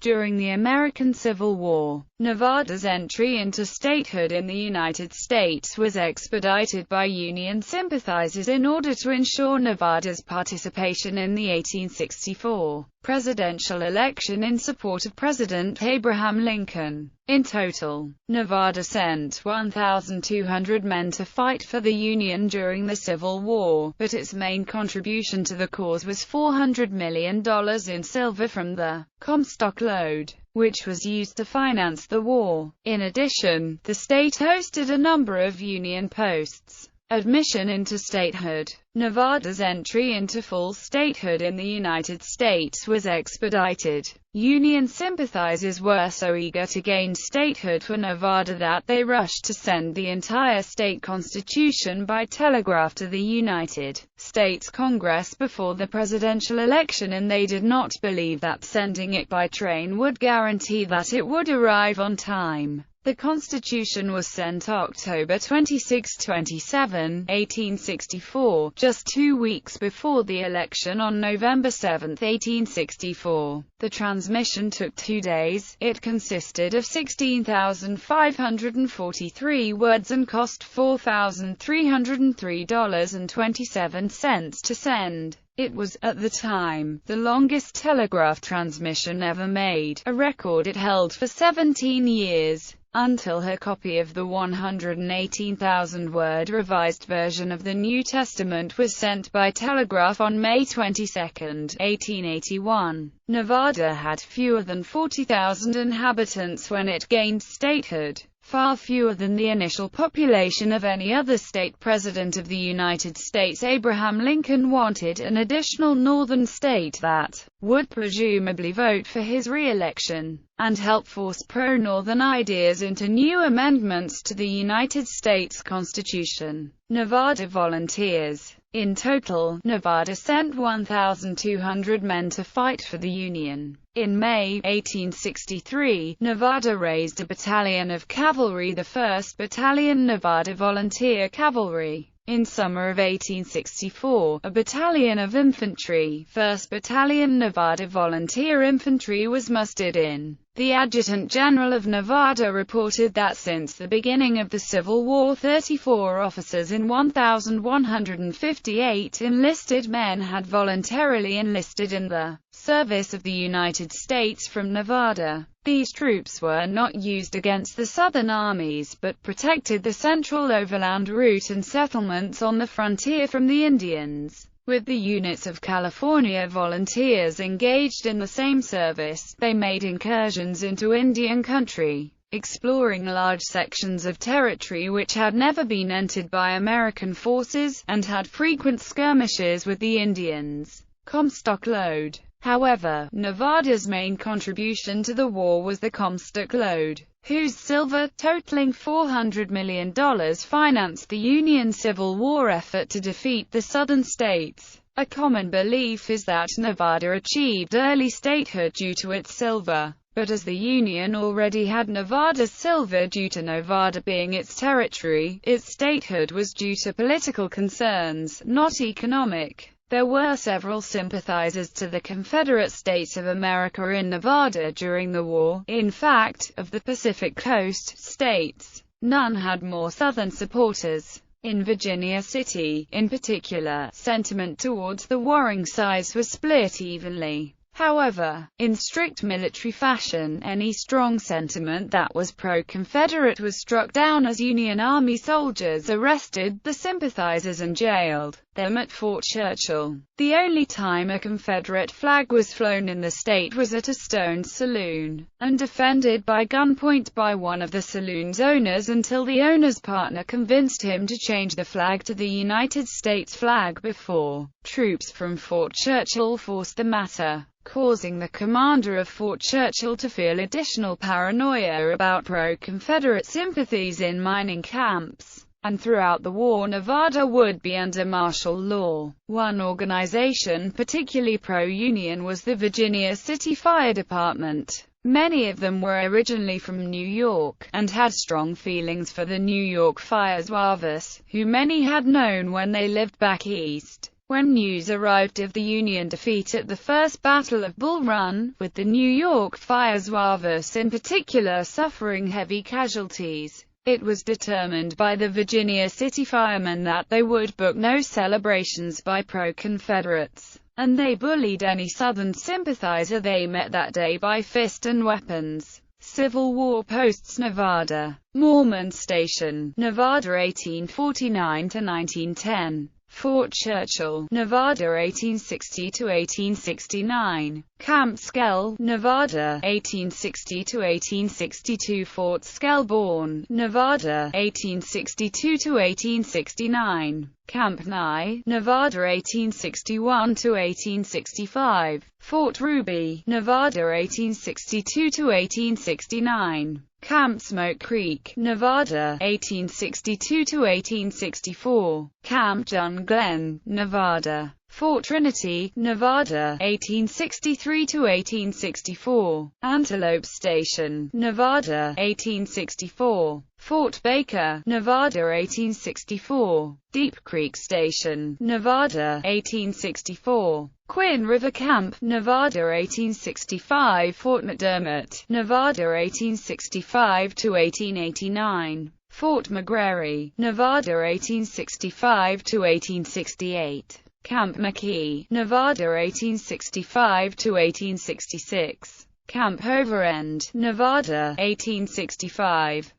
During the American Civil War, Nevada's entry into statehood in the United States was expedited by Union sympathizers in order to ensure Nevada's participation in the 1864 presidential election in support of President Abraham Lincoln. In total, Nevada sent 1,200 men to fight for the Union during the Civil War, but its main contribution to the cause was $400 million in silver from the Comstock Lode, which was used to finance the war. In addition, the state hosted a number of Union posts. Admission into statehood. Nevada's entry into full statehood in the United States was expedited. Union sympathizers were so eager to gain statehood for Nevada that they rushed to send the entire state constitution by telegraph to the United States Congress before the presidential election, and they did not believe that sending it by train would guarantee that it would arrive on time. The Constitution was sent October 26–27, 1864, just 2 weeks before the election on November 7, 1864. The transmission took 2 days. It consisted of 16,543 words and cost $4,303.27 to send. It was, at the time, the longest telegraph transmission ever made, a record it held for 17 years. Until her copy of the 118,000-word revised version of the New Testament was sent by telegraph on May 22, 1881. Nevada had fewer than 40,000 inhabitants when it gained statehood, far fewer than the initial population of any other state. President of the United States Abraham Lincoln wanted an additional northern state that would presumably vote for his re-election, and help force pro-Northern ideas into new amendments to the United States Constitution. Nevada volunteers. In total, Nevada sent 1,200 men to fight for the Union. In May 1863, Nevada raised a battalion of cavalry, the 1st Battalion Nevada Volunteer Cavalry. In summer of 1864, a battalion of infantry, 1st Battalion Nevada Volunteer Infantry, was mustered in. The Adjutant General of Nevada reported that since the beginning of the Civil War, 34 officers in 1,158 enlisted men had voluntarily enlisted in the service of the United States from Nevada. These troops were not used against the Southern armies, but protected the central overland route and settlements on the frontier from the Indians. With the units of California volunteers engaged in the same service, they made incursions into Indian country, exploring large sections of territory which had never been entered by American forces, and had frequent skirmishes with the Indians. Comstock Lode. However, Nevada's main contribution to the war was the Comstock Lode, whose silver, totaling $400 million, financed the Union Civil War effort to defeat the Southern states. A common belief is that Nevada achieved early statehood due to its silver, but as the Union already had Nevada's silver due to Nevada being its territory, its statehood was due to political concerns, not economic. There were several sympathizers to the Confederate States of America in Nevada during the war. In fact, of the Pacific Coast states, none had more Southern supporters. In Virginia City, in particular, sentiment towards the warring sides was split evenly. However, in strict military fashion, any strong sentiment that was pro-Confederate was struck down as Union Army soldiers arrested the sympathizers and jailed them at Fort Churchill. The only time a Confederate flag was flown in the state was at a Stone saloon, and defended by gunpoint by one of the saloon's owners until the owner's partner convinced him to change the flag to the United States flag before troops from Fort Churchill forced the matter, causing the commander of Fort Churchill to feel additional paranoia about pro-Confederate sympathies in mining camps. And throughout the war, Nevada would be under martial law. One organization particularly pro-Union was the Virginia City Fire Department. Many of them were originally from New York, and had strong feelings for the New York Fire Zouaves, who many had known when they lived back east. When news arrived of the Union defeat at the First Battle of Bull Run, with the New York Fire Zouaves in particular suffering heavy casualties, it was determined by the Virginia City firemen that they would book no celebrations by pro-Confederates, and they bullied any Southern sympathizer they met that day by fist and weapons. Civil War posts Nevada. Mormon Station, Nevada 1849–1910. Fort Churchill, Nevada 1860–1869. Camp Skell, Nevada 1860–1862. Fort Skelbourne, Nevada 1862–1869. Camp Nye, Nevada 1861–1865. Fort Ruby, Nevada 1862–1869. Camp Smoke Creek, Nevada 1862–1864. Camp John Glenn, Nevada. Fort Trinity, Nevada 1863–1864. Antelope Station, Nevada 1864. Fort Baker, Nevada 1864. Deep Creek Station, Nevada 1864. Quinn River Camp, Nevada 1865. Fort McDermott, Nevada 1865–1889. Fort McGrary, Nevada 1865–1868. Camp McKee, Nevada 1865–1866. Camp Overend, Nevada 1865.